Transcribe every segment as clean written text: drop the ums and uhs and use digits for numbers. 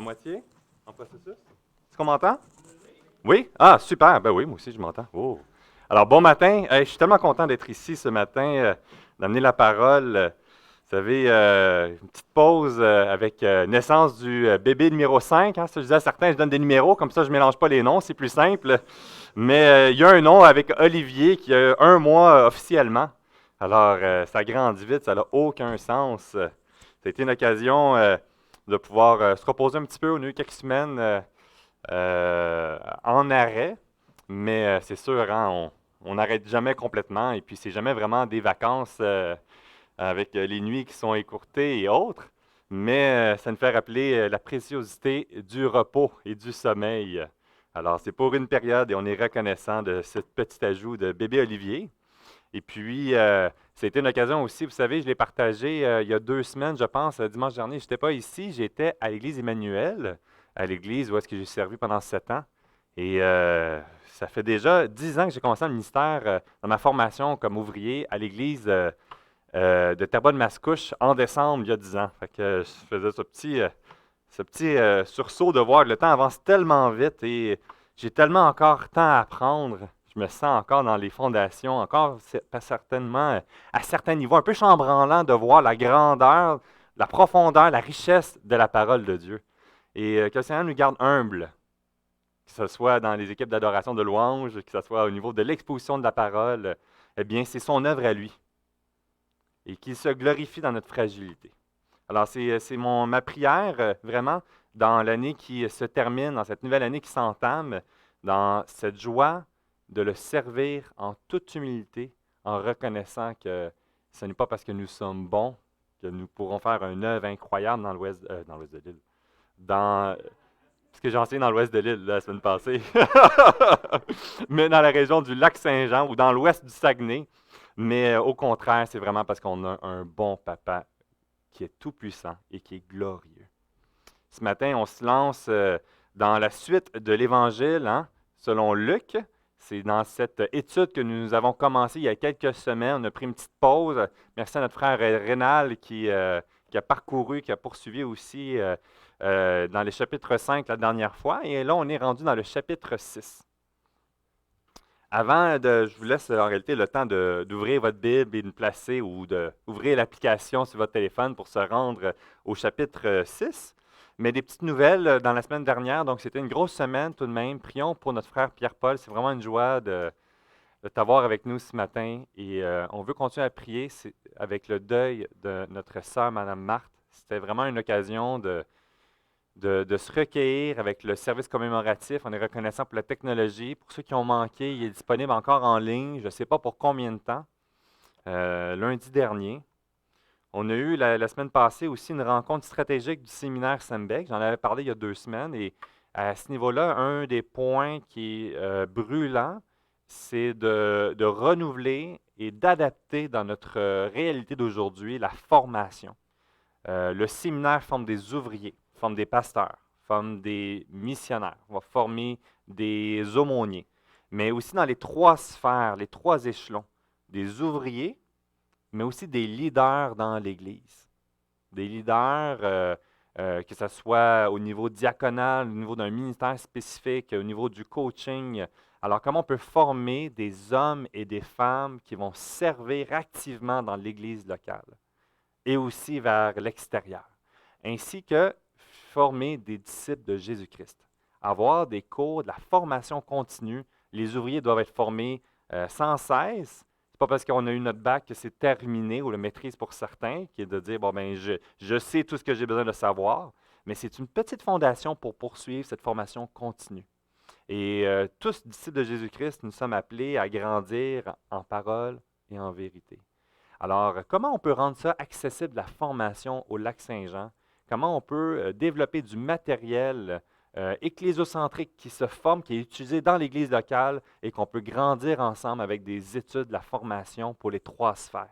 moitié, en processus. Est-ce qu'on m'entend? Oui? Ah, super. Ben oui, moi aussi, je m'entends. Oh. Alors, bon matin. Je suis tellement content d'être ici ce matin, d'amener la parole. Vous savez, une petite pause avec naissance du bébé numéro 5. Hein, ça, je disais à certains, je donne des numéros, comme ça, je ne mélange pas les noms, c'est plus simple. Mais il y a un nom avec Olivier qui a 1 mois officiellement. Alors, ça grandit vite, ça n'a aucun sens. Ça a été une occasion de pouvoir se reposer un petit peu. On a eu quelques semaines en arrêt, mais c'est sûr, hein, on n'arrête jamais complètement et puis c'est jamais vraiment des vacances avec les nuits qui sont écourtées et autres, mais ça nous fait rappeler la préciosité du repos et du sommeil. Alors, c'est pour une période et on est reconnaissant de ce petit ajout de bébé Olivier. Et puis, c'était une occasion aussi, vous savez, je l'ai partagé il y a 2 semaines, je pense, dimanche dernier. Je n'étais pas ici, j'étais à l'église Emmanuel, à l'église où est-ce que j'ai servi pendant 7 ans. Et ça fait déjà 10 ans que j'ai commencé le ministère dans ma formation comme ouvrier à l'église de Terrebonne-Mascouche en décembre, il y a 10 ans. Fait que je faisais ce petit sursaut de voir que le temps avance tellement vite et j'ai tellement encore temps à apprendre. Je me sens encore dans les fondations, encore pas certainement à certains niveaux, un peu chambranlant de voir la grandeur, la profondeur, la richesse de la parole de Dieu. Et que le Seigneur nous garde humbles, que ce soit dans les équipes d'adoration de louange, que ce soit au niveau de l'exposition de la parole, eh bien, c'est son œuvre à lui et qu'il se glorifie dans notre fragilité. Alors, c'est ma prière, vraiment, dans l'année qui se termine, dans cette nouvelle année qui s'entame, dans cette joie de le servir en toute humilité, en reconnaissant que ce n'est pas parce que nous sommes bons que nous pourrons faire une œuvre incroyable dans l'ouest de l'île. Parce que j'ai enseigné dans l'ouest de l'île la semaine passée, mais dans la région du lac Saint-Jean ou dans l'ouest du Saguenay. Mais au contraire, c'est vraiment parce qu'on a un bon papa qui est tout-puissant et qui est glorieux. Ce matin, on se lance dans la suite de l'Évangile, hein, selon Luc. C'est dans cette étude que nous avons commencé il y a quelques semaines. On a pris une petite pause. Merci à notre frère Rénal qui a parcouru, qui a poursuivi aussi dans les chapitres 5 la dernière fois. Et là, on est rendu dans le chapitre 6. Je vous laisse en réalité le temps d'ouvrir votre Bible et de placer ou d'ouvrir l'application sur votre téléphone pour se rendre au chapitre 6. Mais des petites nouvelles dans la semaine dernière, donc c'était une grosse semaine tout de même. Prions pour notre frère Pierre-Paul. C'est vraiment une joie de t'avoir avec nous ce matin. Et on veut continuer à prier avec le deuil de notre sœur, Madame Marthe. C'était vraiment une occasion de se recueillir avec le service commémoratif. On est reconnaissant pour la technologie. Pour ceux qui ont manqué, il est disponible encore en ligne. Je ne sais pas pour combien de temps. Lundi dernier. On a eu la semaine passée aussi une rencontre stratégique du séminaire Sembec. J'en avais parlé il y a 2 semaines. Et à ce niveau-là, un des points qui est brûlant, c'est de renouveler et d'adapter dans notre réalité d'aujourd'hui la formation. Le séminaire forme des ouvriers, forme des pasteurs, forme des missionnaires, on va former des aumôniers, mais aussi dans les 3 sphères, les 3 échelons, des ouvriers, mais aussi des leaders dans l'Église. Des leaders, que ce soit au niveau diaconal, au niveau d'un ministère spécifique, au niveau du coaching. Alors, comment on peut former des hommes et des femmes qui vont servir activement dans l'Église locale et aussi vers l'extérieur, ainsi que former des disciples de Jésus-Christ. Avoir des cours, de la formation continue. Les ouvriers doivent être formés sans cesse. Ce n'est pas parce qu'on a eu notre bac que c'est terminé ou la maîtrise pour certains, qui est de dire, bon, ben, je sais tout ce que j'ai besoin de savoir, mais c'est une petite fondation pour poursuivre cette formation continue. Et tous disciples de Jésus-Christ, nous sommes appelés à grandir en parole et en vérité. Alors, comment on peut rendre ça accessible, la formation au Lac-Saint-Jean? Comment on peut développer du matériel ecclésiocentrique qui se forme, qui est utilisé dans l'Église locale et qu'on peut grandir ensemble avec des études de la formation pour les 3 sphères?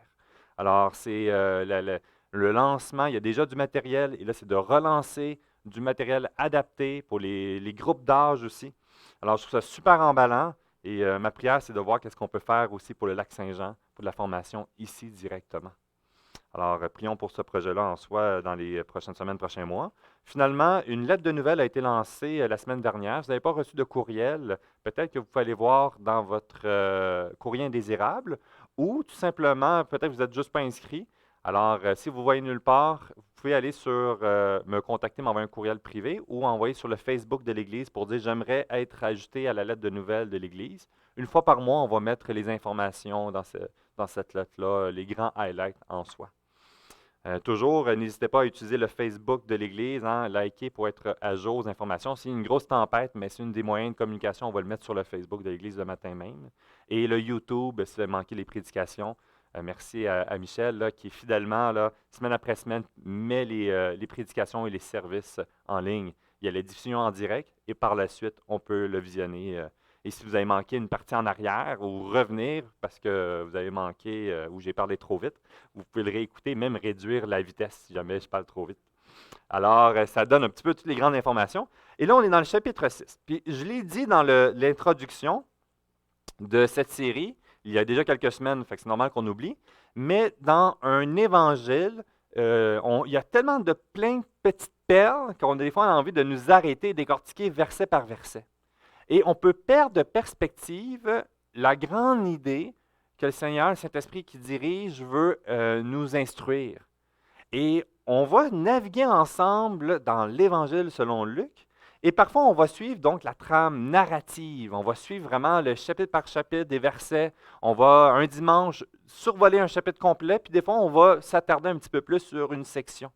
Alors, c'est le lancement, il y a déjà du matériel et là, c'est de relancer du matériel adapté pour les groupes d'âge aussi. Alors, je trouve ça super emballant. Et ma prière, c'est de voir qu'est-ce qu'on peut faire aussi pour le Lac-Saint-Jean, pour de la formation ici directement. Alors, prions pour ce projet-là en soi dans les prochaines semaines, prochains mois. Finalement, une lettre de nouvelles a été lancée la semaine dernière. Vous n'avez pas reçu de courriel. Peut-être que vous pouvez aller voir dans votre courrier indésirable ou tout simplement, peut-être que vous n'êtes juste pas inscrit. Alors, si vous voyez nulle part, vous pouvez aller sur me contacter, m'envoyer un courriel privé ou envoyer sur le Facebook de l'Église pour dire j'aimerais être ajouté à la lettre de nouvelles de l'Église. Une fois par mois, on va mettre les informations dans cette lettre-là, les grands highlights en soi. Toujours, n'hésitez pas à utiliser le Facebook de l'Église, liker pour être à jour aux informations. S'il y a une grosse tempête, mais c'est une des moyens de communication, on va le mettre sur le Facebook de l'Église le matin même. Et le YouTube, si vous avez manqué les prédications, merci à Michel, là, qui fidèlement, là, semaine après semaine, met les prédications et les services en ligne. Il y a la diffusion en direct et par la suite, on peut le visionner. Et si vous avez manqué une partie en arrière ou revenir parce que vous avez manqué ou j'ai parlé trop vite, vous pouvez le réécouter, même réduire la vitesse si jamais je parle trop vite. Alors, ça donne un petit peu toutes les grandes informations. Et là, on est dans le chapitre 6. Puis, je l'ai dit dans l'introduction de cette série, il y a déjà quelques semaines, fait que c'est normal qu'on oublie, mais dans un évangile, il y a tellement de plein de petites perles qu'on a des fois envie de nous arrêter et décortiquer verset par verset. Et on peut perdre de perspective la grande idée que le Seigneur, le Saint-Esprit qui dirige, veut nous instruire. Et on va naviguer ensemble dans l'Évangile selon Luc. Et parfois, on va suivre donc la trame narrative. On va suivre vraiment le chapitre par chapitre des versets. On va un dimanche survoler un chapitre complet, puis des fois, on va s'attarder un petit peu plus sur une section.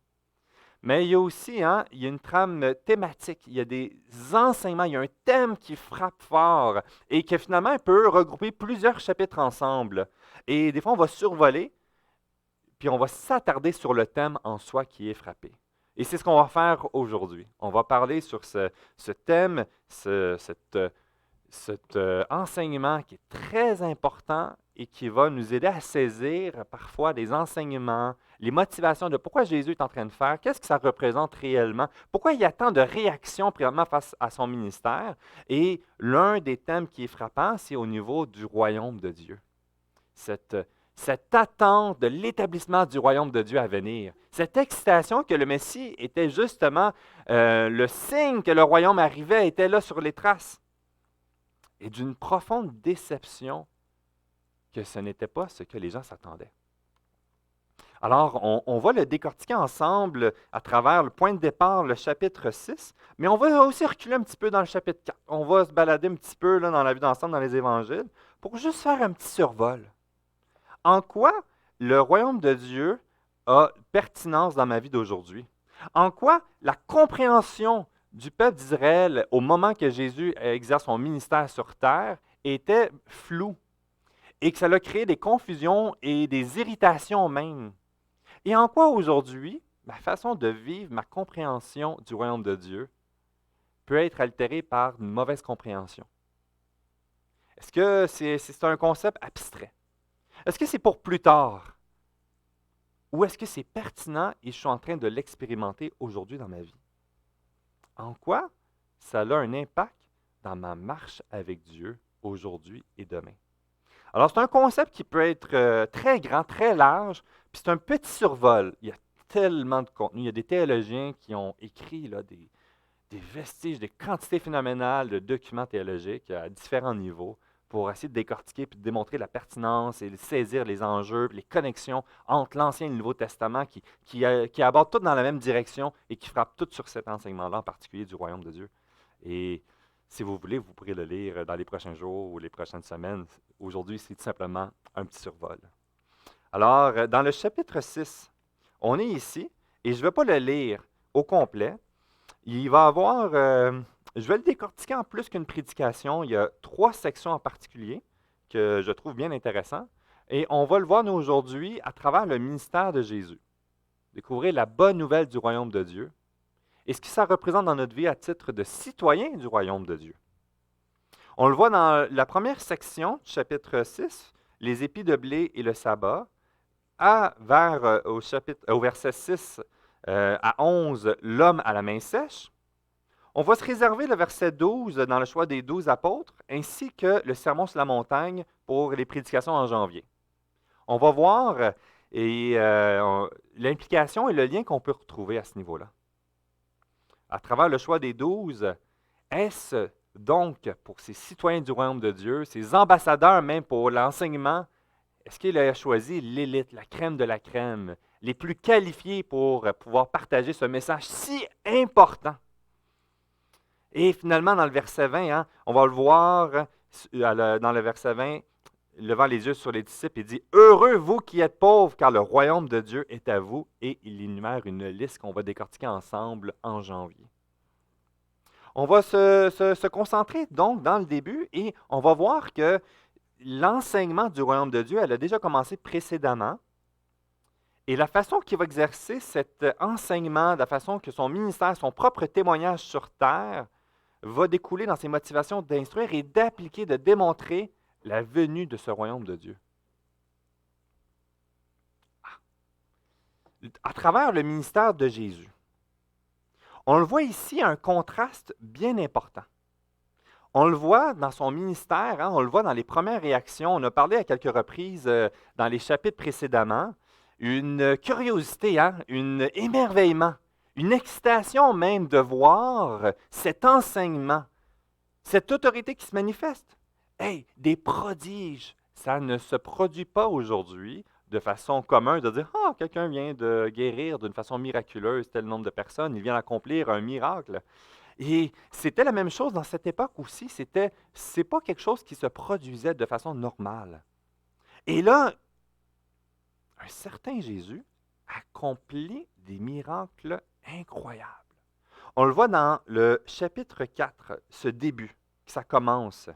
Mais il y a aussi il y a une trame thématique, il y a des enseignements, il y a un thème qui frappe fort et qui finalement peut regrouper plusieurs chapitres ensemble. Et des fois, on va survoler, puis on va s'attarder sur le thème en soi qui est frappé. Et c'est ce qu'on va faire aujourd'hui. On va parler sur ce thème, cet enseignement qui est très important et qui va nous aider à saisir parfois des enseignements, les motivations de pourquoi Jésus est en train de faire, qu'est-ce que ça représente réellement, pourquoi il y a tant de réactions présentement face à son ministère. Et l'un des thèmes qui est frappant, c'est au niveau du royaume de Dieu. Cette attente de l'établissement du royaume de Dieu à venir. Cette excitation que le Messie était justement le signe que le royaume arrivait, était là sur les traces. Et d'une profonde déception que ce n'était pas ce que les gens s'attendaient. Alors, on va le décortiquer ensemble à travers le point de départ, le chapitre 6, mais on va aussi reculer un petit peu dans le chapitre 4. On va se balader un petit peu là, dans la vue d'ensemble, dans les évangiles, pour juste faire un petit survol. En quoi le royaume de Dieu a pertinence dans ma vie d'aujourd'hui? En quoi la compréhension du peuple d'Israël au moment que Jésus exerce son ministère sur terre était floue et que ça a créé des confusions et des irritations même. Et en quoi aujourd'hui, ma façon de vivre, ma compréhension du royaume de Dieu peut être altérée par une mauvaise compréhension? Est-ce que c'est un concept abstrait? Est-ce que c'est pour plus tard? Ou est-ce que c'est pertinent et je suis en train de l'expérimenter aujourd'hui dans ma vie? En quoi ça a un impact dans ma marche avec Dieu aujourd'hui et demain? Alors, c'est un concept qui peut être très grand, très large, puis c'est un petit survol. Il y a tellement de contenu. Il y a des théologiens qui ont écrit là, des vestiges, des quantités phénoménales de documents théologiques à différents niveaux pour essayer de décortiquer et de démontrer la pertinence et de saisir les enjeux, les connexions entre l'Ancien et le Nouveau Testament qui abordent toutes dans la même direction et qui frappent toutes sur cet enseignement-là, en particulier du royaume de Dieu. Et si vous voulez, vous pourrez le lire dans les prochains jours ou les prochaines semaines. Aujourd'hui, c'est tout simplement un petit survol. Alors, dans le chapitre 6, on est ici, et je ne vais pas le lire au complet. Il va y avoir, je vais le décortiquer en plus qu'une prédication. Il y a 3 sections en particulier que je trouve bien intéressantes. Et on va le voir, nous, aujourd'hui, à travers le ministère de Jésus. Découvrir la bonne nouvelle du royaume de Dieu et ce que ça représente dans notre vie à titre de citoyen du royaume de Dieu. On le voit dans la première section du chapitre 6, les épis de blé et le sabbat, au verset 6 à 11, l'homme à la main sèche. On va se réserver le verset 12 dans le choix des 12 apôtres, ainsi que le sermon sur la montagne pour les prédications en janvier. On va voir Et l'implication et le lien qu'on peut retrouver à ce niveau-là. À travers le choix des 12, est-ce donc pour ces citoyens du royaume de Dieu, ces ambassadeurs même pour l'enseignement, est-ce qu'il a choisi l'élite, la crème de la crème, les plus qualifiés pour pouvoir partager ce message si important? Et finalement, dans le verset 20, hein, on va le voir dans le verset 20, levant les yeux sur les disciples, il dit « Heureux vous qui êtes pauvres, car le royaume de Dieu est à vous. » Et il énumère une liste qu'on va décortiquer ensemble en janvier. On va se concentrer donc dans le début et on va voir que l'enseignement du royaume de Dieu, elle a déjà commencé précédemment. Et la façon qu'il va exercer cet enseignement, la façon que son ministère, son propre témoignage sur terre, va découler dans ses motivations d'instruire et d'appliquer, de démontrer la venue de ce royaume de Dieu. À travers le ministère de Jésus, on le voit ici un contraste bien important. On le voit dans son ministère, hein, on le voit dans les premières réactions. On a parlé à quelques reprises dans les chapitres précédemment, une curiosité, hein, un émerveillement, une excitation même de voir cet enseignement, cette autorité qui se manifeste. Hey, des prodiges, ça ne se produit pas aujourd'hui de façon commune de dire « Ah, quelqu'un vient de guérir d'une façon miraculeuse tel nombre de personnes, il vient d'accomplir un miracle. » Et c'était la même chose dans cette époque aussi, c'est pas quelque chose qui se produisait de façon normale. Et là, un certain Jésus accomplit des miracles incroyables. On le voit dans le chapitre 4, ce début, ça commence.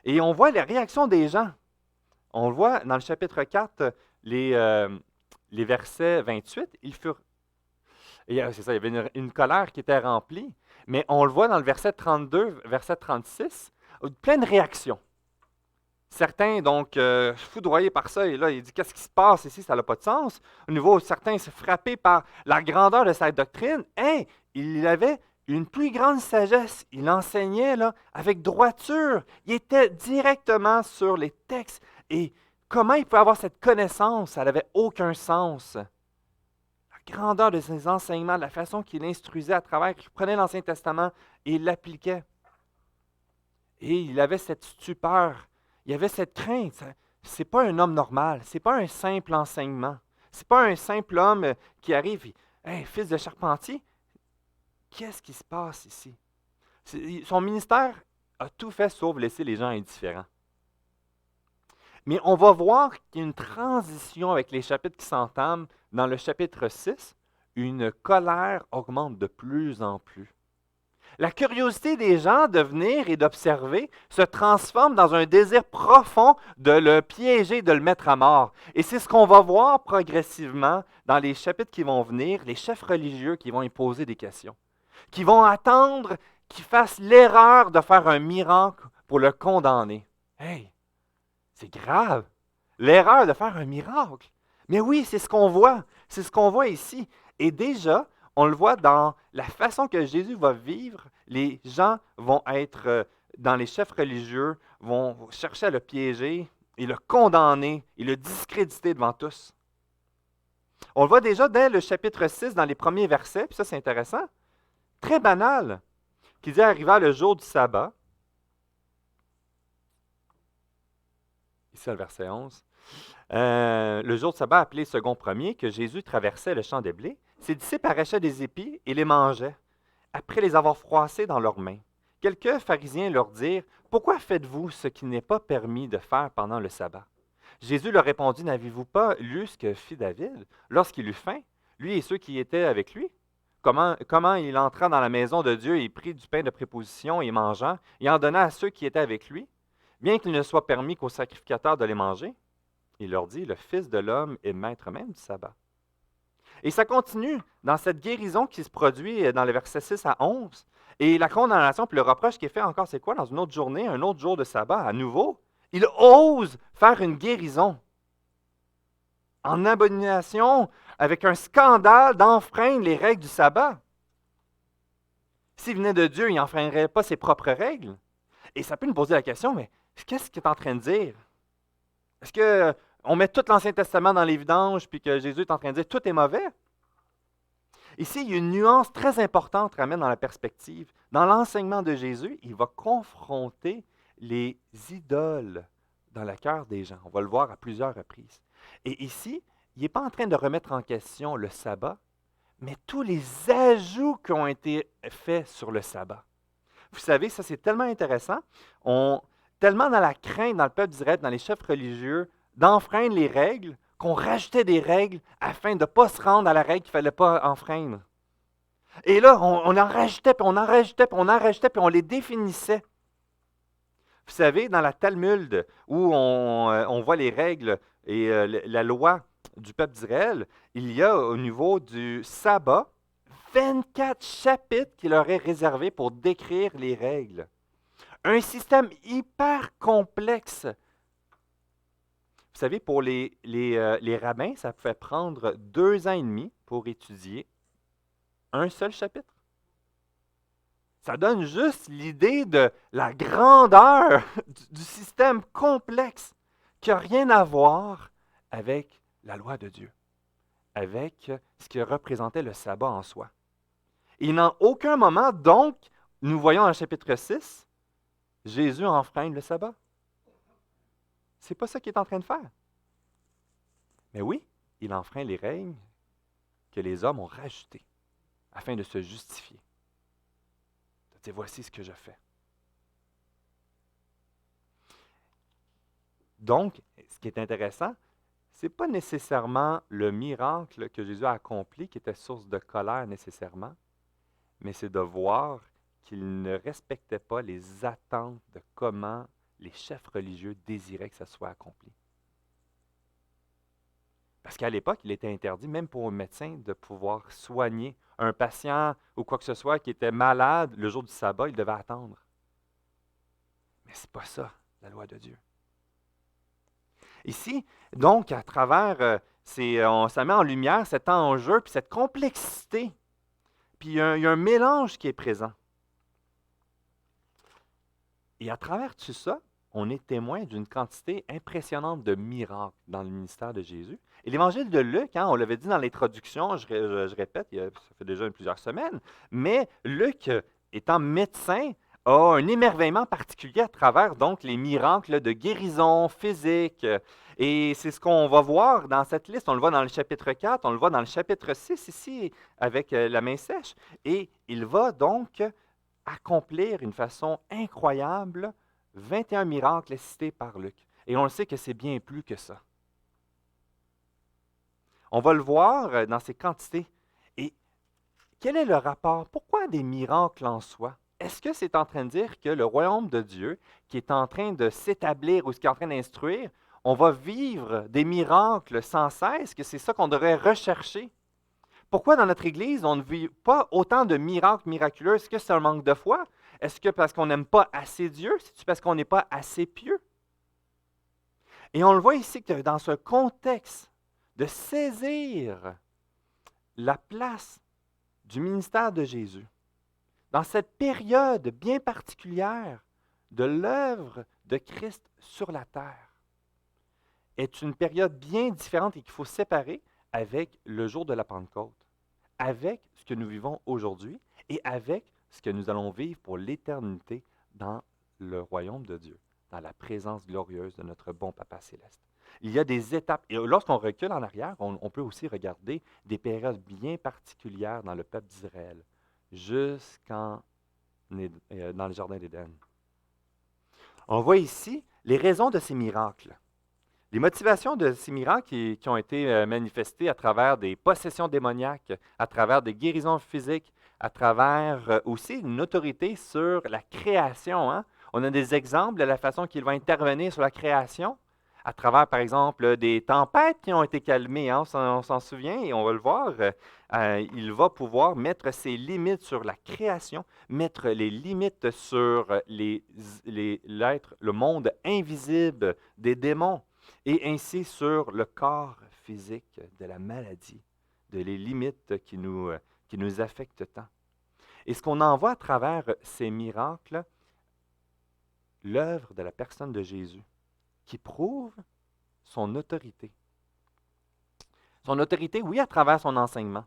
Et on voit les réactions des gens. On le voit dans le chapitre 4, les versets 28, ils furent... C'est ça, il y avait une colère qui était remplie, mais on le voit dans le verset 32, verset 36, plein de réactions. Certains, donc, foudroyés par ça, et là, il dit, qu'est-ce qui se passe ici, ça n'a pas de sens. Au niveau, certains se frappaient par la grandeur de sa doctrine. Hey, il avait une plus grande sagesse. Il enseignait là, avec droiture. Il était directement sur les textes. Et comment il peut avoir cette connaissance? Ça n'avait aucun sens. La grandeur de ses enseignements, la façon qu'il instruisait à travers, qu'il prenait l'Ancien Testament et il l'appliquait. Et il avait cette stupeur. Il y avait cette crainte. Ce n'est pas un homme normal. Ce n'est pas un simple enseignement. Ce n'est pas un simple homme qui arrive et hey, fils de charpentier, qu'est-ce qui se passe ici? Son ministère a tout fait sauf laisser les gens indifférents. Mais on va voir qu'il y a une transition avec les chapitres qui s'entament. Dans le chapitre 6, une colère augmente de plus en plus. La curiosité des gens de venir et d'observer se transforme dans un désir profond de le piéger, de le mettre à mort. Et c'est ce qu'on va voir progressivement dans les chapitres qui vont venir, les chefs religieux qui vont y poser des questions, qui vont attendre qu'il fasse l'erreur de faire un miracle pour le condamner. Hey, c'est grave, l'erreur de faire un miracle. Mais oui, c'est ce qu'on voit, c'est ce qu'on voit ici. Et déjà, on le voit dans la façon que Jésus va vivre. Les gens vont être, dans les chefs religieux, vont chercher à le piéger et le condamner et le discréditer devant tous. On le voit déjà dès le chapitre 6, dans les premiers versets, puis ça c'est intéressant, très banal, qui dit « Arriva le jour du sabbat », ici le verset 11, le jour du sabbat appelé second premier, que Jésus traversait le champ des blés, ses disciples arrachaient des épis et les mangeaient, après les avoir froissés dans leurs mains. Quelques pharisiens leur dirent, « Pourquoi faites-vous ce qui n'est pas permis de faire pendant le sabbat? » Jésus leur répondit, « N'avez-vous pas lu ce que fit David lorsqu'il eut faim, lui et ceux qui étaient avec lui? Comment il entra dans la maison de Dieu et prit du pain de préposition et mangeant, et en donna à ceux qui étaient avec lui, bien qu'il ne soit permis qu'aux sacrificateurs de les manger? » Il leur dit, « Le Fils de l'homme est maître même du sabbat. » Et ça continue dans cette guérison qui se produit dans les versets 6 à 11. Et la condamnation puis le reproche qui est fait encore, c'est quoi? Dans une autre journée, un autre jour de sabbat, à nouveau, il ose faire une guérison. En abomination, avec un scandale d'enfreindre les règles du sabbat. S'il venait de Dieu, il n'enfreindrait pas ses propres règles. Et ça peut nous poser la question, mais qu'est-ce qu'il est en train de dire? Est-ce que on met tout l'Ancien Testament dans les vidanges, puis que Jésus est en train de dire tout est mauvais. Ici, il y a une nuance très importante à mettre dans la perspective. Dans l'enseignement de Jésus, il va confronter les idoles dans le cœur des gens. On va le voir à plusieurs reprises. Et ici, il n'est pas en train de remettre en question le sabbat, mais tous les ajouts qui ont été faits sur le sabbat. Vous savez, ça c'est tellement intéressant. Tellement dans la crainte dans le peuple d'Israël, dans les chefs religieux, d'enfreindre les règles, qu'on rajoutait des règles afin de ne pas se rendre à la règle qu'il ne fallait pas enfreindre. Et là, on en rajoutait, puis on en rajoutait, puis on en rajoutait, puis on les définissait. Vous savez, dans la Talmud, où on voit les règles et la loi du peuple d'Israël, il y a au niveau du sabbat 24 chapitres qui leur est réservé pour décrire les règles. Un système hyper complexe. Vous savez, pour les rabbins, ça pouvait prendre 2 ans et demi pour étudier un seul chapitre. Ça donne juste l'idée de la grandeur du système complexe qui n'a rien à voir avec la loi de Dieu, avec ce qui représentait le sabbat en soi. Et dans aucun moment, donc, nous voyons dans le chapitre 6, Jésus enfreint le sabbat. Ce n'est pas ça qu'il est en train de faire. Mais oui, il enfreint les règles que les hommes ont rajoutées afin de se justifier. De dire, voici ce que je fais. Donc, ce qui est intéressant, ce n'est pas nécessairement le miracle que Jésus a accompli qui était source de colère nécessairement, mais c'est de voir qu'il ne respectait pas les attentes de comment les chefs religieux désiraient que ça soit accompli. Parce qu'à l'époque, il était interdit, même pour un médecin, de pouvoir soigner un patient ou quoi que ce soit qui était malade le jour du sabbat, il devait attendre. Mais ce n'est pas ça, la loi de Dieu. Ici, donc, à travers, ça met en lumière cet enjeu, puis cette complexité. Puis il y a un mélange qui est présent. Et à travers tout ça, on est témoin d'une quantité impressionnante de miracles dans le ministère de Jésus. Et l'évangile de Luc, on l'avait dit dans l'introduction, je répète, ça fait déjà plusieurs semaines, mais Luc, étant médecin, a un émerveillement particulier à travers donc les miracles de guérison physique. Et c'est ce qu'on va voir dans cette liste. On le voit dans le chapitre 4, on le voit dans le chapitre 6 ici avec la main sèche. Et il va donc accomplir d'une façon incroyable 21 miracles cités par Luc. Et on le sait que c'est bien plus que ça. On va le voir dans ces quantités. Et quel est le rapport? Pourquoi des miracles en soi? Est-ce que c'est en train de dire que le royaume de Dieu, qui est en train de s'établir ou qui est en train d'instruire, on va vivre des miracles sans cesse, que c'est ça qu'on devrait rechercher? Pourquoi dans notre Église, on ne vit pas autant de miracles miraculeux? Est-ce que c'est un manque de foi? Est-ce que parce qu'on n'aime pas assez Dieu? C'est-tu parce qu'on n'est pas assez pieux? Et on le voit ici que dans ce contexte de saisir la place du ministère de Jésus, dans cette période bien particulière de l'œuvre de Christ sur la terre, est une période bien différente et qu'il faut séparer avec le jour de la Pentecôte, avec ce que nous vivons aujourd'hui et avec ce que nous allons vivre pour l'éternité dans le royaume de Dieu, dans la présence glorieuse de notre bon Papa céleste. Il y a des étapes, et lorsqu'on recule en arrière, on peut aussi regarder des périodes bien particulières dans le peuple d'Israël, dans le jardin d'Éden. On voit ici les raisons de ces miracles. Les motivations de ces miracles qui ont été manifestés à travers des possessions démoniaques, à travers des guérisons physiques, à travers aussi une autorité sur la création. On a des exemples de la façon qu'il va intervenir sur la création, à travers, par exemple, des tempêtes qui ont été calmées. On s'en souvient et on va le voir. Il va pouvoir mettre ses limites sur la création, mettre les limites sur l'être, le monde invisible des démons, et ainsi sur le corps physique de la maladie, de les limites qui nous affectent tant. Et ce qu'on en voit à travers ces miracles, l'œuvre de la personne de Jésus, qui prouve son autorité. Son autorité, oui, à travers son enseignement.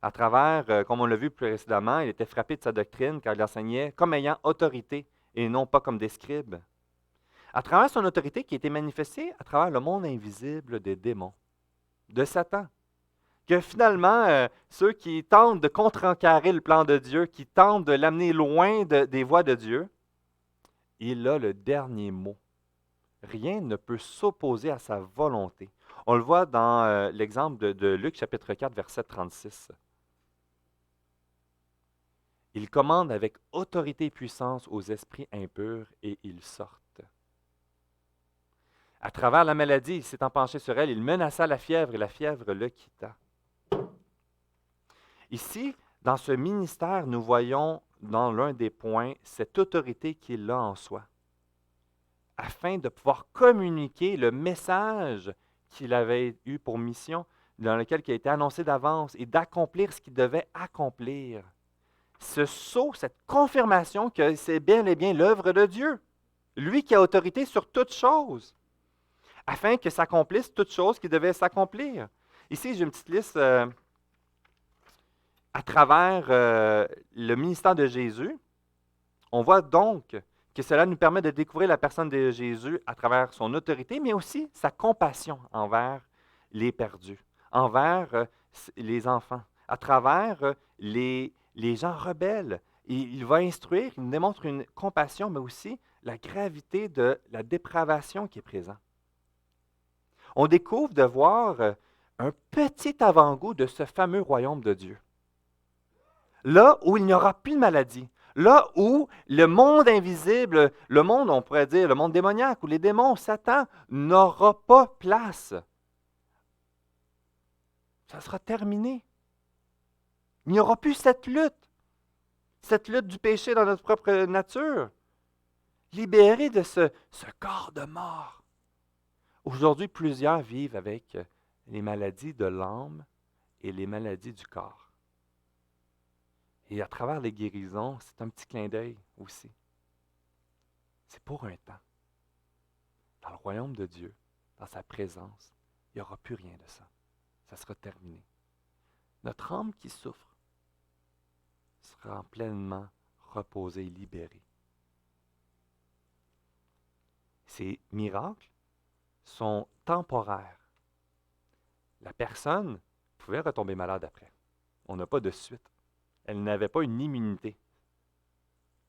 À travers, comme on l'a vu plus précédemment, il était frappé de sa doctrine car il enseignait comme ayant autorité et non pas comme des scribes. À travers son autorité qui était manifestée à travers le monde invisible des démons, de Satan. Que finalement, ceux qui tentent de contrecarrer le plan de Dieu, qui tentent de l'amener loin des voies de Dieu, il a le dernier mot. Rien ne peut s'opposer à sa volonté. On le voit dans l'exemple de Luc chapitre 4, verset 36. Il commande avec autorité et puissance aux esprits impurs et ils sortent. À travers la maladie, il s'étant penché sur elle, il menaça la fièvre et la fièvre le quitta. Ici, dans ce ministère, nous voyons dans l'un des points cette autorité qu'il a en soi, afin de pouvoir communiquer le message qu'il avait eu pour mission, dans lequel il a été annoncé d'avance, et d'accomplir ce qu'il devait accomplir. Ce sceau, cette confirmation que c'est bien et bien l'œuvre de Dieu, lui qui a autorité sur toutes choses, afin que s'accomplisse toutes choses qui devaient s'accomplir. Ici, j'ai une petite liste à travers le ministère de Jésus. On voit donc que cela nous permet de découvrir la personne de Jésus à travers son autorité, mais aussi sa compassion envers les perdus, envers les enfants, à travers les gens rebelles. Il va instruire, il nous démontre une compassion, mais aussi la gravité de la dépravation qui est présente. On découvre de voir un petit avant-goût de ce fameux royaume de Dieu. Là où il n'y aura plus de maladie, là où le monde invisible, le monde, on pourrait dire, le monde démoniaque, où les démons, Satan, n'aura pas place. Ça sera terminé. Il n'y aura plus cette lutte du péché dans notre propre nature. Libéré de ce corps de mort. Aujourd'hui, plusieurs vivent avec les maladies de l'âme et les maladies du corps. Et à travers les guérisons, c'est un petit clin d'œil aussi. C'est pour un temps. Dans le royaume de Dieu, dans sa présence, il n'y aura plus rien de ça. Ça sera terminé. Notre âme qui souffre sera pleinement reposée et libérée. Ces miracles sont temporaires. La personne pouvait retomber malade après. On n'a pas de suite. Elle n'avait pas une immunité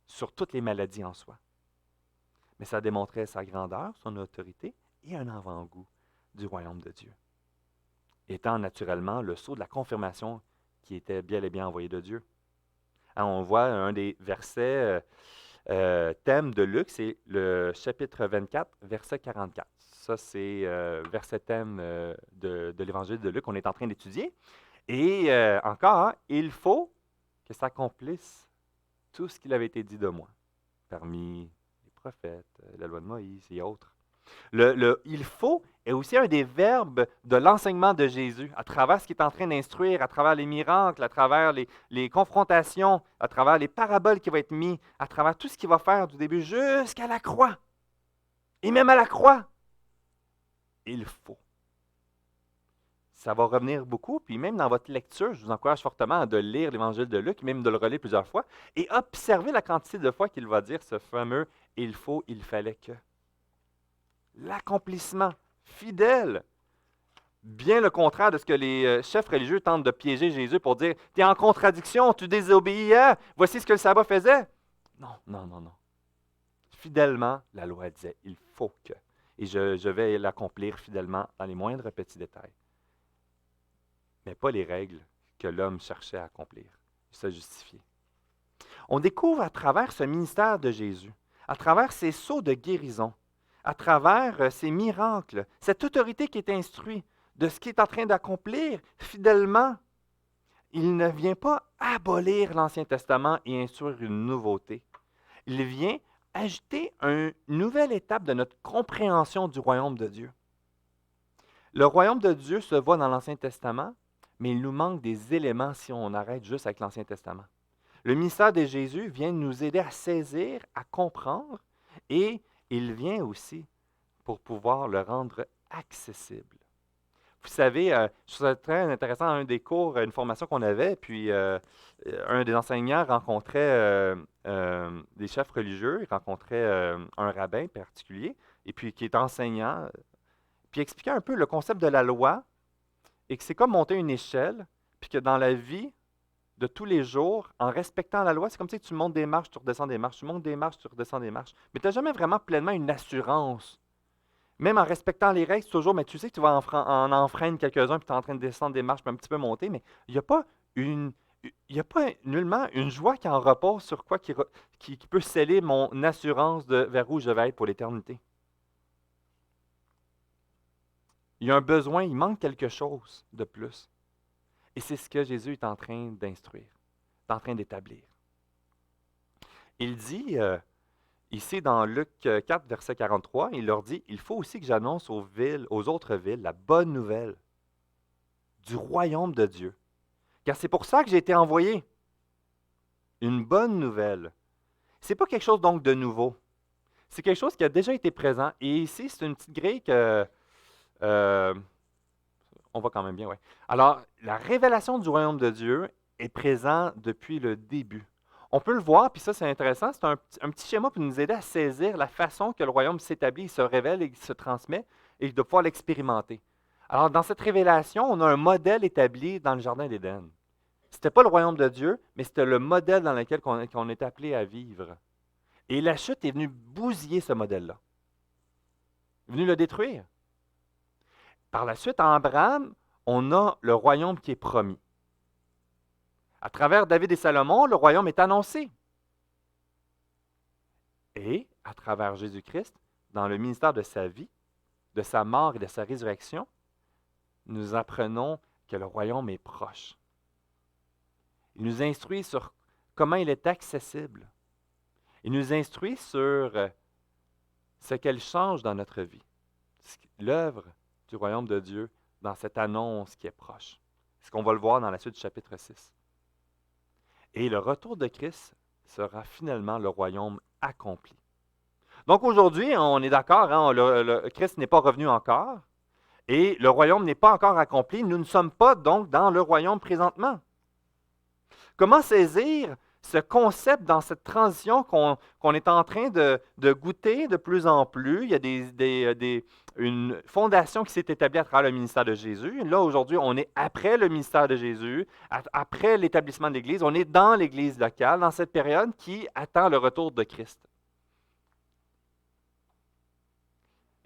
sur toutes les maladies en soi. Mais ça démontrait sa grandeur, son autorité et un avant-goût du royaume de Dieu. Étant naturellement le sceau de la confirmation qui était bien et bien envoyé de Dieu. On voit un des versets thème de Luc, c'est le chapitre 24, verset 44. Ça, c'est verset thème de l'évangile de Luc qu'on est en train d'étudier. Et encore, il faut que s'accomplisse tout ce qu'il avait été dit de moi, parmi les prophètes, la loi de Moïse et autres. Il faut est aussi un des verbes de l'enseignement de Jésus, à travers ce qu'il est en train d'instruire, à travers les miracles, à travers les confrontations, à travers les paraboles qui vont être mises, à travers tout ce qu'il va faire du début jusqu'à la croix. Et même à la croix, il faut. Ça va revenir beaucoup, puis même dans votre lecture, je vous encourage fortement de lire l'Évangile de Luc, même de le relire plusieurs fois, et observer la quantité de fois qu'il va dire ce fameux « il faut, il fallait que ». L'accomplissement fidèle, bien le contraire de ce que les chefs religieux tentent de piéger Jésus pour dire « tu es en contradiction, tu désobéis, voici ce que le sabbat faisait ». Non, non, non, non. Fidèlement, la loi disait « il faut que ». Et je vais l'accomplir fidèlement dans les moindres petits détails. Mais pas les règles que l'homme cherchait à accomplir, se justifier. On découvre à travers ce ministère de Jésus, à travers ses sceaux de guérison, à travers ses miracles, cette autorité qui est instruite de ce qu'il est en train d'accomplir fidèlement. Il ne vient pas abolir l'Ancien Testament et instruire une nouveauté. Il vient ajouter une nouvelle étape de notre compréhension du royaume de Dieu. Le royaume de Dieu se voit dans l'Ancien Testament, mais il nous manque des éléments si on arrête juste avec l'Ancien Testament. Le ministère de Jésus vient nous aider à saisir, à comprendre, et il vient aussi pour pouvoir le rendre accessible. Vous savez, je trouvais ça très intéressant, un des cours, une formation qu'on avait, puis un des enseignants rencontrait des chefs religieux, il rencontrait un rabbin particulier, et puis qui est enseignant, puis il expliquait un peu le concept de la loi, et que c'est comme monter une échelle, puis que dans la vie de tous les jours, en respectant la loi, c'est comme si tu montes des marches, tu redescends des marches, tu montes des marches, tu redescends des marches, mais tu n'as jamais vraiment pleinement une assurance. Même en respectant les règles, c'est toujours, mais tu sais que tu vas en enfreindre quelques-uns, puis tu es en train de descendre des marches, puis un petit peu monter, mais il n'y a pas une, il y a pas nullement une joie qui en repose sur quoi qui peut sceller mon assurance de vers où je vais être pour l'éternité. Il y a un besoin, il manque quelque chose de plus. Et c'est ce que Jésus est en train d'instruire, est en train d'établir. Il dit, ici dans Luc 4, verset 43, il leur dit, il faut aussi que j'annonce aux autres villes la bonne nouvelle du royaume de Dieu. Car c'est pour ça que j'ai été envoyé. Une bonne nouvelle. Ce n'est pas quelque chose donc de nouveau. C'est quelque chose qui a déjà été présent. Et ici, c'est une petite grille que... on va quand même bien, oui. Alors, la révélation du royaume de Dieu est présente depuis le début. On peut le voir, puis ça c'est intéressant, c'est un petit schéma pour nous aider à saisir la façon que le royaume s'établit, il se révèle et il se transmet, et de pouvoir l'expérimenter. Alors, dans cette révélation, on a un modèle établi dans le Jardin d'Éden. Ce n'était pas le royaume de Dieu, mais c'était le modèle dans lequel on est appelé à vivre. Et la chute est venue bousiller ce modèle-là. Elle est venue le détruire. Par la suite, en Abraham, on a le royaume qui est promis. À travers David et Salomon, le royaume est annoncé. Et à travers Jésus-Christ, dans le ministère de sa vie, de sa mort et de sa résurrection, nous apprenons que le royaume est proche. Il nous instruit sur comment il est accessible. Il nous instruit sur ce qu'elle change dans notre vie. L'œuvre du royaume de Dieu dans cette annonce qui est proche. C'est ce qu'on va le voir dans la suite du chapitre 6. Et le retour de Christ sera finalement le royaume accompli. Donc aujourd'hui, on est d'accord, hein, Christ n'est pas revenu encore et le royaume n'est pas encore accompli. Nous ne sommes pas donc dans le royaume présentement. Comment saisir ce concept dans cette transition qu'on est en train de goûter de plus en plus? Il y a une fondation qui s'est établie à travers le ministère de Jésus. Là, aujourd'hui, on est après le ministère de Jésus, après l'établissement de l'Église. On est dans l'Église locale, dans cette période qui attend le retour de Christ.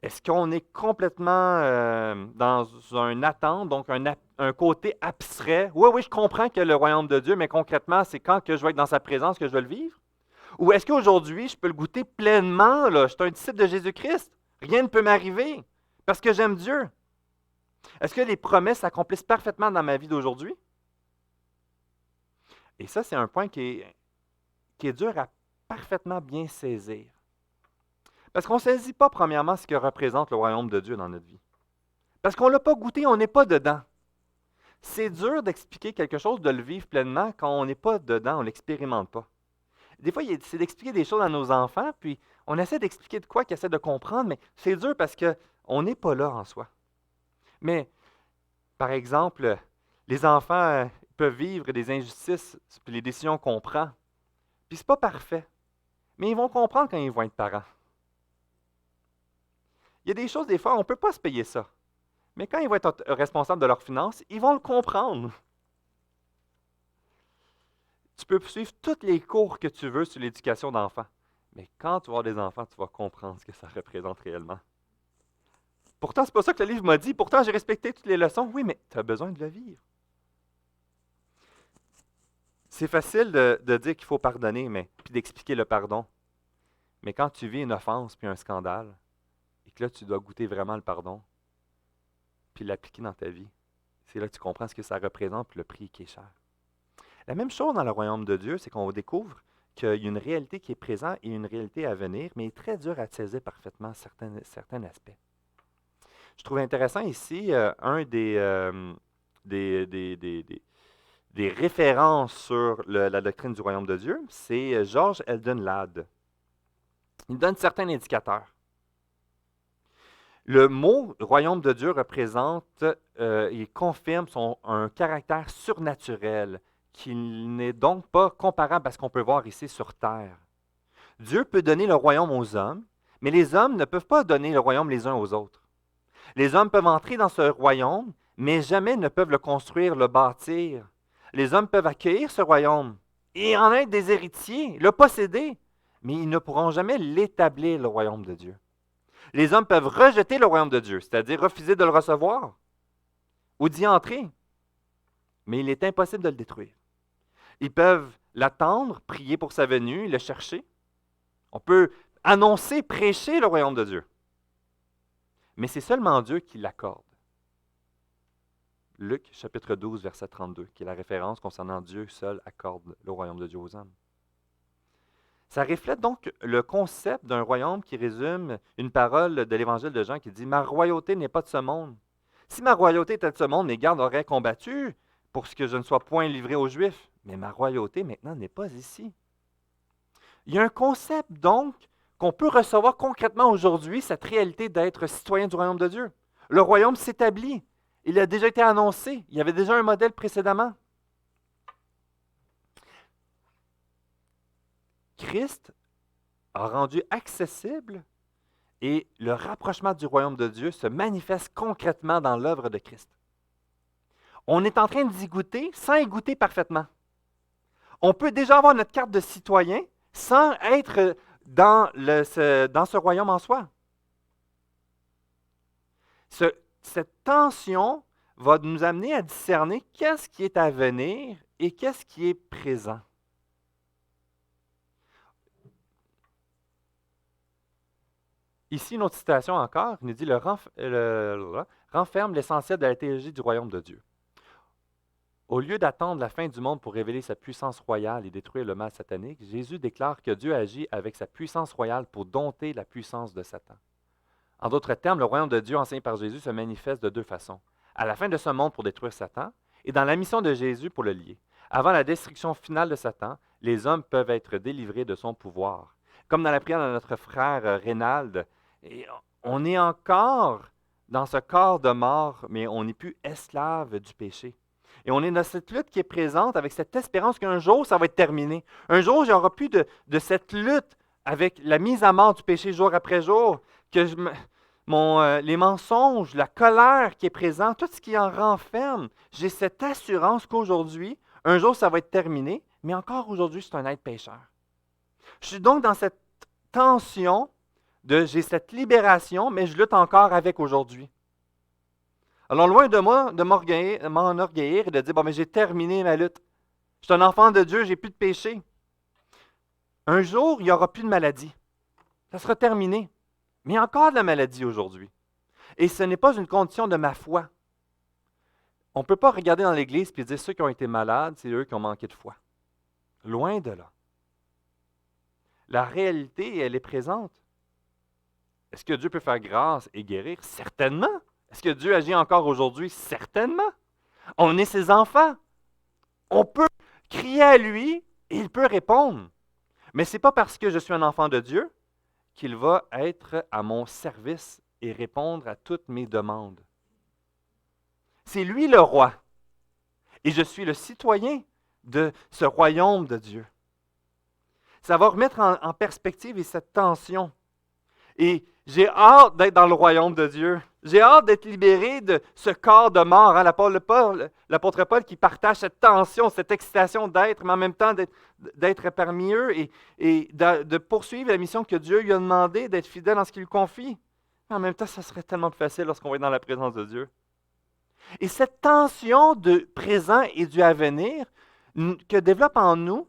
Est-ce qu'on est complètement dans un attente, donc un côté abstrait? Oui, oui, je comprends que le royaume de Dieu, mais concrètement, c'est quand que je vais être dans sa présence que je vais le vivre? Ou est-ce qu'aujourd'hui, je peux le goûter pleinement? Là? Je suis un disciple de Jésus-Christ. Rien ne peut m'arriver parce que j'aime Dieu. Est-ce que les promesses s'accomplissent parfaitement dans ma vie d'aujourd'hui? Et ça, c'est un point qui est dur à parfaitement bien saisir. Parce qu'on ne saisit pas, premièrement, ce que représente le royaume de Dieu dans notre vie. Parce qu'on ne l'a pas goûté, on n'est pas dedans. C'est dur d'expliquer quelque chose, de le vivre pleinement quand on n'est pas dedans, on ne l'expérimente pas. Des fois, c'est d'expliquer des choses à nos enfants, puis on essaie d'expliquer de quoi qu'ils essaient de comprendre, mais c'est dur parce qu'on n'est pas là en soi. Mais, par exemple, les enfants peuvent vivre des injustices, puis les décisions qu'on prend. Puis c'est pas parfait. Mais ils vont comprendre quand ils vont être parents. Il y a des choses, des fois, on ne peut pas se payer ça. Mais quand ils vont être responsables de leurs finances, ils vont le comprendre. Tu peux suivre tous les cours que tu veux sur l'éducation d'enfants. Mais quand tu vas avoir des enfants, tu vas comprendre ce que ça représente réellement. Pourtant, ce n'est pas ça que le livre m'a dit. Pourtant, j'ai respecté toutes les leçons. Oui, mais tu as besoin de le vivre. C'est facile de dire qu'il faut pardonner, puis d'expliquer le pardon. Mais quand tu vis une offense puis un scandale, et que là, tu dois goûter vraiment le pardon, puis l'appliquer dans ta vie, c'est là que tu comprends ce que ça représente puis le prix qui est cher. La même chose dans le royaume de Dieu, c'est qu'on découvre qu'il y a une réalité qui est présente et une réalité à venir, mais il est très dur à saisir parfaitement certains aspects. Je trouve intéressant ici un des références sur la doctrine du royaume de Dieu, c'est George Eldon Ladd. Il donne certains indicateurs. Le mot royaume de Dieu représente et confirme un caractère surnaturel qui n'est donc pas comparable à ce qu'on peut voir ici sur terre. Dieu peut donner le royaume aux hommes, mais les hommes ne peuvent pas donner le royaume les uns aux autres. Les hommes peuvent entrer dans ce royaume, mais jamais ne peuvent le construire, le bâtir. Les hommes peuvent accueillir ce royaume et en être des héritiers, le posséder, mais ils ne pourront jamais l'établir, le royaume de Dieu. Les hommes peuvent rejeter le royaume de Dieu, c'est-à-dire refuser de le recevoir ou d'y entrer, mais il est impossible de le détruire. Ils peuvent l'attendre, prier pour sa venue, le chercher. On peut annoncer, prêcher le royaume de Dieu, mais c'est seulement Dieu qui l'accorde. Luc chapitre 12, verset 32, qui est la référence concernant Dieu seul accorde le royaume de Dieu aux hommes. Ça reflète donc le concept d'un royaume qui résume une parole de l'Évangile de Jean qui dit « Ma royauté n'est pas de ce monde. Si ma royauté était de ce monde, mes gardes auraient combattu pour que je ne sois point livré aux Juifs. Mais ma royauté maintenant n'est pas ici. » Il y a un concept donc qu'on peut recevoir concrètement aujourd'hui, cette réalité d'être citoyen du royaume de Dieu. Le royaume s'établit. Il a déjà été annoncé. Il y avait déjà un modèle précédemment. Christ a rendu accessible et le rapprochement du royaume de Dieu se manifeste concrètement dans l'œuvre de Christ. On est en train d'y goûter sans y goûter parfaitement. On peut déjà avoir notre carte de citoyen sans être dans ce royaume en soi. Cette tension va nous amener à discerner qu'est-ce qui est à venir et qu'est-ce qui est présent. Ici, une autre citation encore, il nous dit renferme l'essentiel de la théologie du royaume de Dieu. Au lieu d'attendre la fin du monde pour révéler sa puissance royale et détruire le mal satanique, Jésus déclare que Dieu agit avec sa puissance royale pour dompter la puissance de Satan. En d'autres termes, le royaume de Dieu enseigné par Jésus se manifeste de deux façons. À la fin de ce monde pour détruire Satan et dans la mission de Jésus pour le lier. Avant la destruction finale de Satan, les hommes peuvent être délivrés de son pouvoir. Comme dans la prière de notre frère Rénald, on est encore dans ce corps de mort, mais on n'est plus esclave du péché. Et on est dans cette lutte qui est présente avec cette espérance qu'un jour, ça va être terminé. Un jour, il n'y aura plus de cette lutte avec la mise à mort du péché jour après jour, que les mensonges, la colère qui est présente, tout ce qui en renferme. J'ai cette assurance qu'aujourd'hui, un jour, ça va être terminé, mais encore aujourd'hui, c'est un être pécheur. Je suis donc dans cette tension j'ai cette libération, mais je lutte encore avec aujourd'hui. Alors, loin de moi de m'enorgueillir et de dire, bon, mais j'ai terminé ma lutte. Je suis un enfant de Dieu, j'ai plus de péché. Un jour, il n'y aura plus de maladie. Ça sera terminé. Mais il y a encore de la maladie aujourd'hui. Et ce n'est pas une condition de ma foi. On ne peut pas regarder dans l'Église et dire ceux qui ont été malades, c'est eux qui ont manqué de foi. Loin de là. La réalité, elle est présente. Est-ce que Dieu peut faire grâce et guérir? Certainement. Est-ce que Dieu agit encore aujourd'hui? Certainement. On est ses enfants. On peut crier à lui et il peut répondre. Mais ce n'est pas parce que je suis un enfant de Dieu qu'il va être à mon service et répondre à toutes mes demandes. C'est lui le roi. Et je suis le citoyen de ce royaume de Dieu. Ça va remettre en perspective cette tension. Et j'ai hâte d'être dans le royaume de Dieu. J'ai hâte d'être libéré de ce corps de mort. L'apôtre Paul qui partage cette tension, cette excitation d'être, mais en même temps d'être parmi eux et de poursuivre la mission que Dieu lui a demandé, d'être fidèle en ce qu'il lui confie. Mais en même temps, ça serait tellement plus facile lorsqu'on va être dans la présence de Dieu. Et cette tension du présent et du avenir que développe en nous,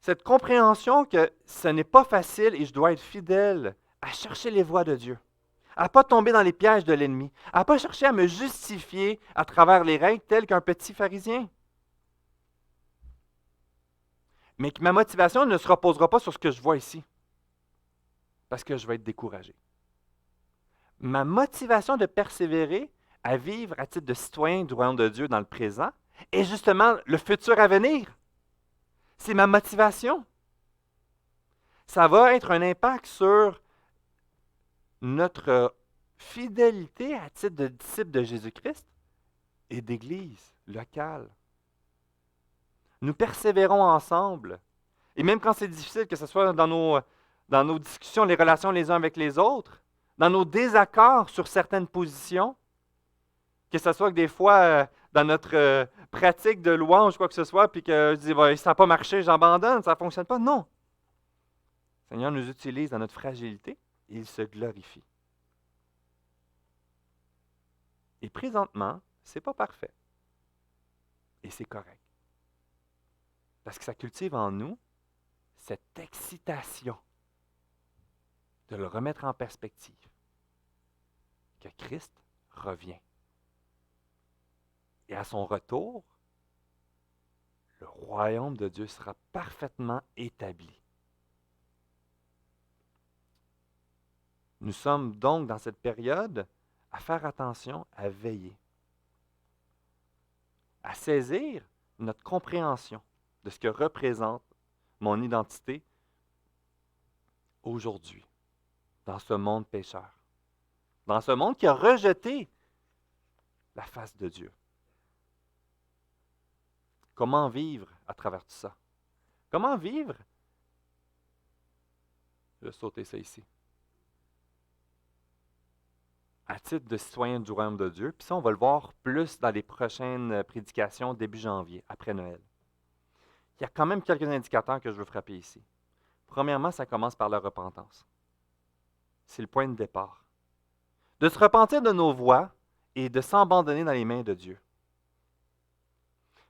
cette compréhension que ce n'est pas facile et je dois être fidèle à chercher les voies de Dieu, à ne pas tomber dans les pièges de l'ennemi, à ne pas chercher à me justifier à travers les règles tel qu'un petit pharisien. Mais que ma motivation ne se reposera pas sur ce que je vois ici, parce que je vais être découragé. Ma motivation de persévérer à vivre à titre de citoyen du royaume de Dieu dans le présent est justement le futur à venir. C'est ma motivation. Ça va être un impact sur notre fidélité à titre de disciple de Jésus-Christ et d'église locale. Nous persévérons ensemble. Et même quand c'est difficile, que ce soit dans nos discussions, les relations les uns avec les autres, dans nos désaccords sur certaines positions, que ce soit que des fois, dans notre pratique de louange, quoi que ce soit, puis que je dis, bah, ça n'a pas marché, j'abandonne, ça ne fonctionne pas. Non. Le Seigneur nous utilise dans notre fragilité et il se glorifie. Et présentement, ce n'est pas parfait. Et c'est correct. Parce que ça cultive en nous cette excitation de le remettre en perspective. Que Christ revient. Et à son retour, le royaume de Dieu sera parfaitement établi. Nous sommes donc dans cette période à faire attention, à veiller, à saisir notre compréhension de ce que représente mon identité aujourd'hui, dans ce monde pécheur, dans ce monde qui a rejeté la face de Dieu. Comment vivre à travers tout ça? Comment vivre? Je vais sauter ça ici. À titre de citoyen du royaume de Dieu, puis ça, on va le voir plus dans les prochaines prédications début janvier, après Noël. Il y a quand même quelques indicateurs que je veux frapper ici. Premièrement, ça commence par la repentance. C'est le point de départ. De se repentir de nos voies et de s'abandonner dans les mains de Dieu.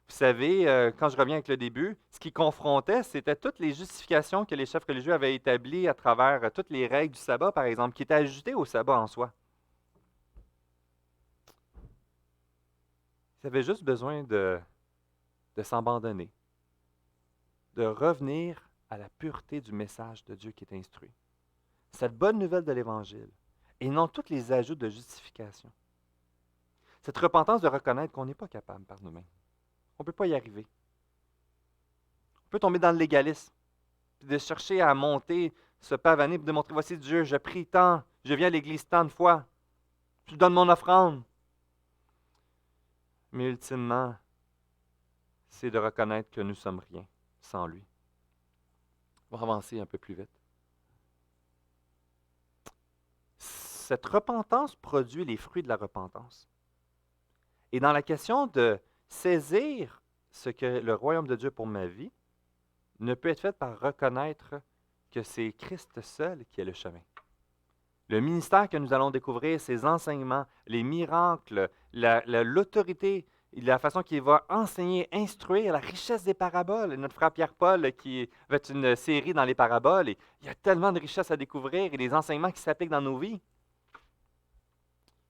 Vous savez, quand je reviens avec le début, ce qui confrontait, c'était toutes les justifications que les chefs religieux avaient établies à travers toutes les règles du sabbat, par exemple, qui étaient ajoutées au sabbat en soi. Ils avaient juste besoin de s'abandonner, de revenir à la pureté du message de Dieu qui est instruit. Cette bonne nouvelle de l'Évangile, et non toutes les ajouts de justification. Cette repentance de reconnaître qu'on n'est pas capable par nous-mêmes. On ne peut pas y arriver. On peut tomber dans le légalisme, puis de chercher à monter, se pavaner, pour démontrer, voici Dieu, je prie tant, je viens à l'église tant de fois, je donne mon offrande. Mais ultimement, c'est de reconnaître que nous ne sommes rien sans lui. On va avancer un peu plus vite. Cette repentance produit les fruits de la repentance. Et dans la question de saisir ce que le royaume de Dieu pour ma vie, ne peut être faite par reconnaître que c'est Christ seul qui est le chemin. Le ministère que nous allons découvrir, ses enseignements, les miracles, l'autorité, la façon qu'il va enseigner, instruire, la richesse des paraboles. Et notre frère Pierre-Paul qui va être une série dans les paraboles, et il y a tellement de richesses à découvrir et des enseignements qui s'appliquent dans nos vies.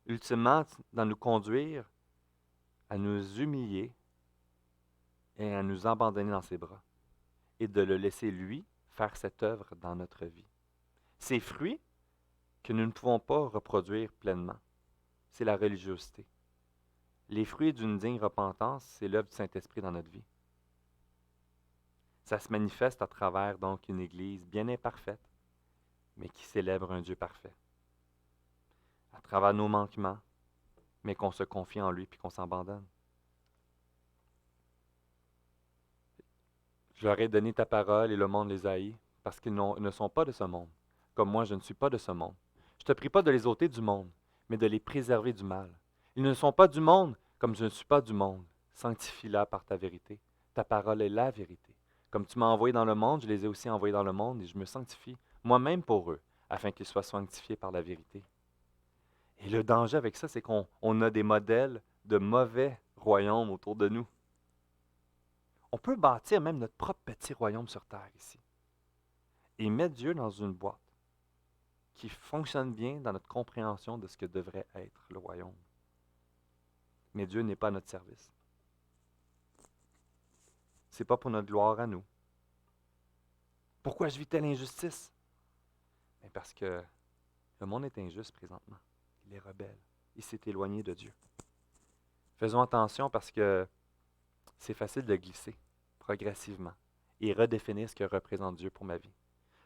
Ultimement, dans nous conduire à nous humilier et à nous abandonner dans ses bras et de le laisser, lui, faire cette œuvre dans notre vie. Ces fruits que nous ne pouvons pas reproduire pleinement, c'est la religiosité. Les fruits d'une digne repentance, c'est l'œuvre du Saint-Esprit dans notre vie. Ça se manifeste à travers donc une Église bien imparfaite, mais qui célèbre un Dieu parfait. À travers nos manquements, mais qu'on se confie en lui puis qu'on s'abandonne. Je leur ai donné ta parole et le monde les haït, parce qu'ils ne sont pas de ce monde, comme moi je ne suis pas de ce monde. Je ne te prie pas de les ôter du monde, mais de les préserver du mal. Ils ne sont pas du monde, comme je ne suis pas du monde. Sanctifie-la par ta vérité. Ta parole est la vérité. Comme tu m'as envoyé dans le monde, je les ai aussi envoyés dans le monde et je me sanctifie moi-même pour eux, afin qu'ils soient sanctifiés par la vérité. Et le danger avec ça, c'est qu'on a des modèles de mauvais royaumes autour de nous. On peut bâtir même notre propre petit royaume sur terre ici et mettre Dieu dans une boîte qui fonctionne bien dans notre compréhension de ce que devrait être le royaume. Mais Dieu n'est pas à notre service. Ce n'est pas pour notre gloire à nous. Pourquoi je vis telle injustice? Mais parce que le monde est injuste présentement. Il est rebelle. Il s'est éloigné de Dieu. Faisons attention parce que c'est facile de glisser progressivement et redéfinir ce que représente Dieu pour ma vie.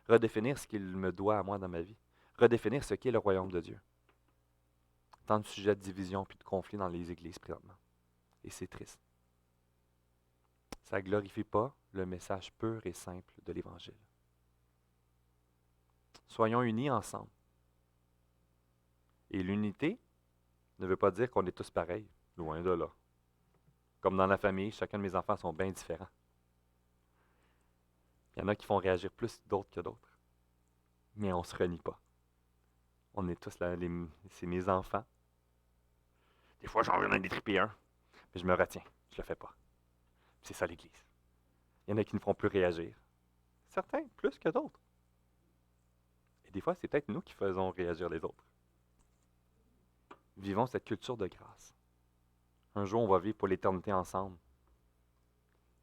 Redéfinir ce qu'il me doit à moi dans ma vie. Redéfinir ce qu'est le royaume de Dieu. tant de sujets de division puis de conflits dans les églises présentement. Et c'est triste. Ça ne glorifie pas le message pur et simple de l'Évangile. Soyons unis ensemble. Et l'unité ne veut pas dire qu'on est tous pareils, loin de là. Comme dans la famille, chacun de mes enfants sont bien différents. Il y en a qui font réagir plus d'autres que d'autres. Mais on ne se renie pas. On est tous là, c'est mes enfants. Des fois, j'en viens d'en détriper un, mais je me retiens, je ne le fais pas. C'est ça l'Église. Il y en a qui ne feront plus réagir. Certains, plus que d'autres. Et des fois, c'est peut-être nous qui faisons réagir les autres. Vivons cette culture de grâce. Un jour, on va vivre pour l'éternité ensemble,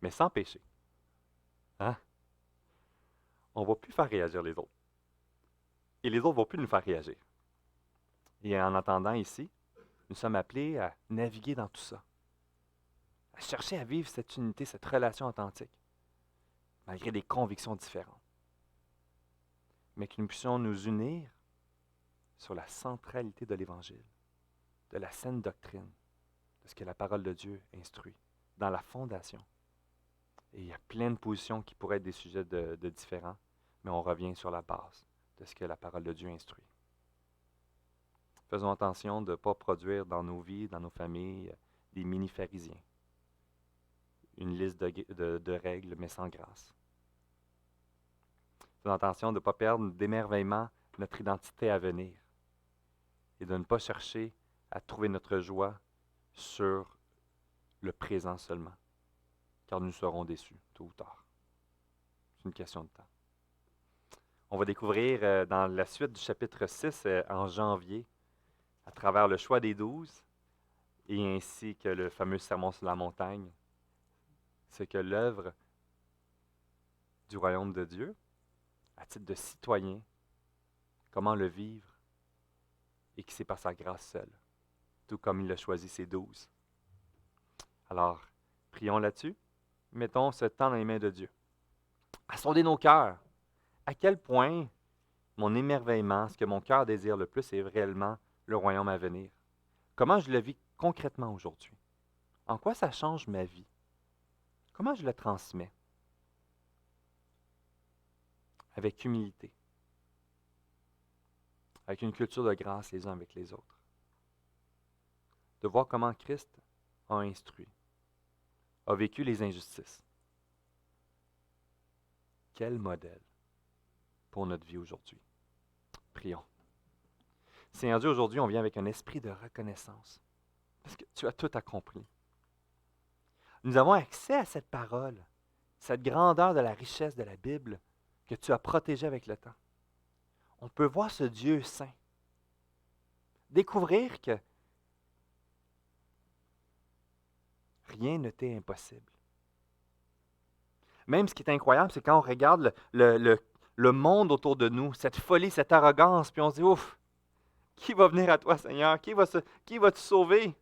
mais sans péché. Hein? On ne va plus faire réagir les autres. Et les autres ne vont plus nous faire réagir. Et en attendant ici, nous sommes appelés à naviguer dans tout ça, à chercher à vivre cette unité, cette relation authentique, malgré des convictions différentes. Mais que nous puissions nous unir sur la centralité de l'Évangile, de la saine doctrine, de ce que la parole de Dieu instruit, dans la fondation. Et il y a plein de positions qui pourraient être des sujets de différents, mais on revient sur la base de ce que la parole de Dieu instruit. Faisons attention de ne pas produire dans nos vies, dans nos familles, des mini-pharisiens. Une liste de règles, mais sans grâce. Faisons attention de ne pas perdre d'émerveillement notre identité à venir et de ne pas chercher à trouver notre joie sur le présent seulement, car nous serons déçus, tôt ou tard. C'est une question de temps. On va découvrir dans la suite du chapitre 6, en janvier, à travers le choix des 12, et ainsi que le fameux sermon sur la montagne, ce que l'œuvre du royaume de Dieu, à titre de citoyen, comment le vivre, et que c'est par sa grâce seule, tout comme il a choisi ses 12. Alors, prions là-dessus, mettons ce temps dans les mains de Dieu. À sonder nos cœurs, à quel point mon émerveillement, ce que mon cœur désire le plus, est réellement le royaume à venir. Comment je le vis concrètement aujourd'hui? En quoi ça change ma vie? Comment je le transmets? Avec humilité, avec une culture de grâce les uns avec les autres. De voir comment Christ a instruit, a vécu les injustices. Quel modèle pour notre vie aujourd'hui? Prions. Seigneur Dieu, aujourd'hui, on vient avec un esprit de reconnaissance, parce que tu as tout accompli. Nous avons accès à cette parole, cette grandeur de la richesse de la Bible que tu as protégée avec le temps. On peut voir ce Dieu saint, découvrir que rien ne t'est impossible. Même ce qui est incroyable, c'est quand on regarde le monde autour de nous, cette folie, cette arrogance, puis on se dit, ouf, qui va venir à toi, Seigneur? Qui va te sauver?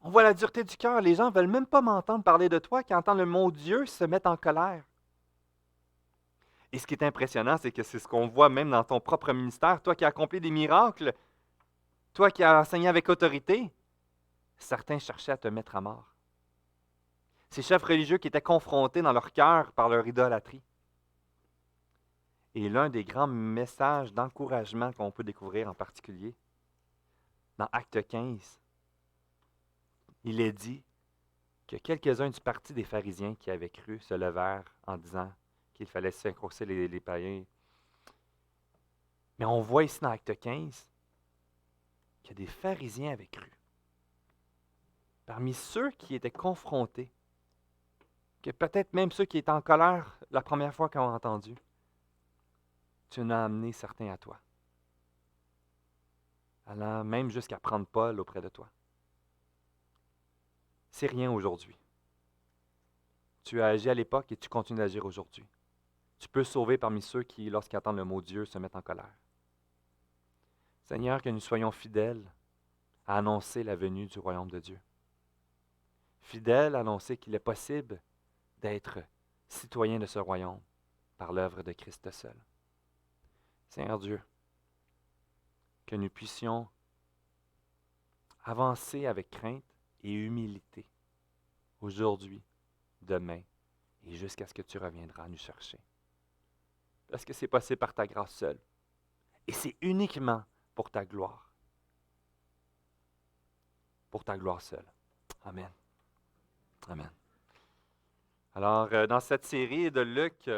On voit la dureté du cœur. Les gens ne veulent même pas m'entendre parler de toi, qui entendent le mot Dieu se mettent en colère. Et ce qui est impressionnant, c'est que c'est ce qu'on voit même dans ton propre ministère. Toi qui as accompli des miracles, toi qui as enseigné avec autorité, certains cherchaient à te mettre à mort. Ces chefs religieux qui étaient confrontés dans leur cœur par leur idolâtrie. Et l'un des grands messages d'encouragement qu'on peut découvrir en particulier, dans Acte 15, il est dit que quelques-uns du parti des pharisiens qui avaient cru se levèrent en disant qu'il fallait synchrocer les païens. Mais on voit ici dans Acte 15 que des pharisiens avaient cru. Parmi ceux qui étaient confrontés, que peut-être même ceux qui étaient en colère la première fois qu'ils ont entendu, tu en as amené certains à toi, allant même jusqu'à prendre Paul auprès de toi. C'est rien aujourd'hui. Tu as agi à l'époque et tu continues d'agir aujourd'hui. Tu peux sauver parmi ceux qui, lorsqu'ils entendent le mot Dieu, se mettent en colère. Seigneur, que nous soyons fidèles à annoncer la venue du royaume de Dieu. Fidèles à annoncer qu'il est possible d'être citoyen de ce royaume par l'œuvre de Christ seul. Seigneur Dieu, que nous puissions Avancer avec crainte et humilité, aujourd'hui, demain, et jusqu'à ce que tu reviendras nous chercher. Parce que c'est possible par ta grâce seule. Et c'est uniquement pour ta gloire. Pour ta gloire seule. Amen. Amen. Alors, dans cette série de Luc,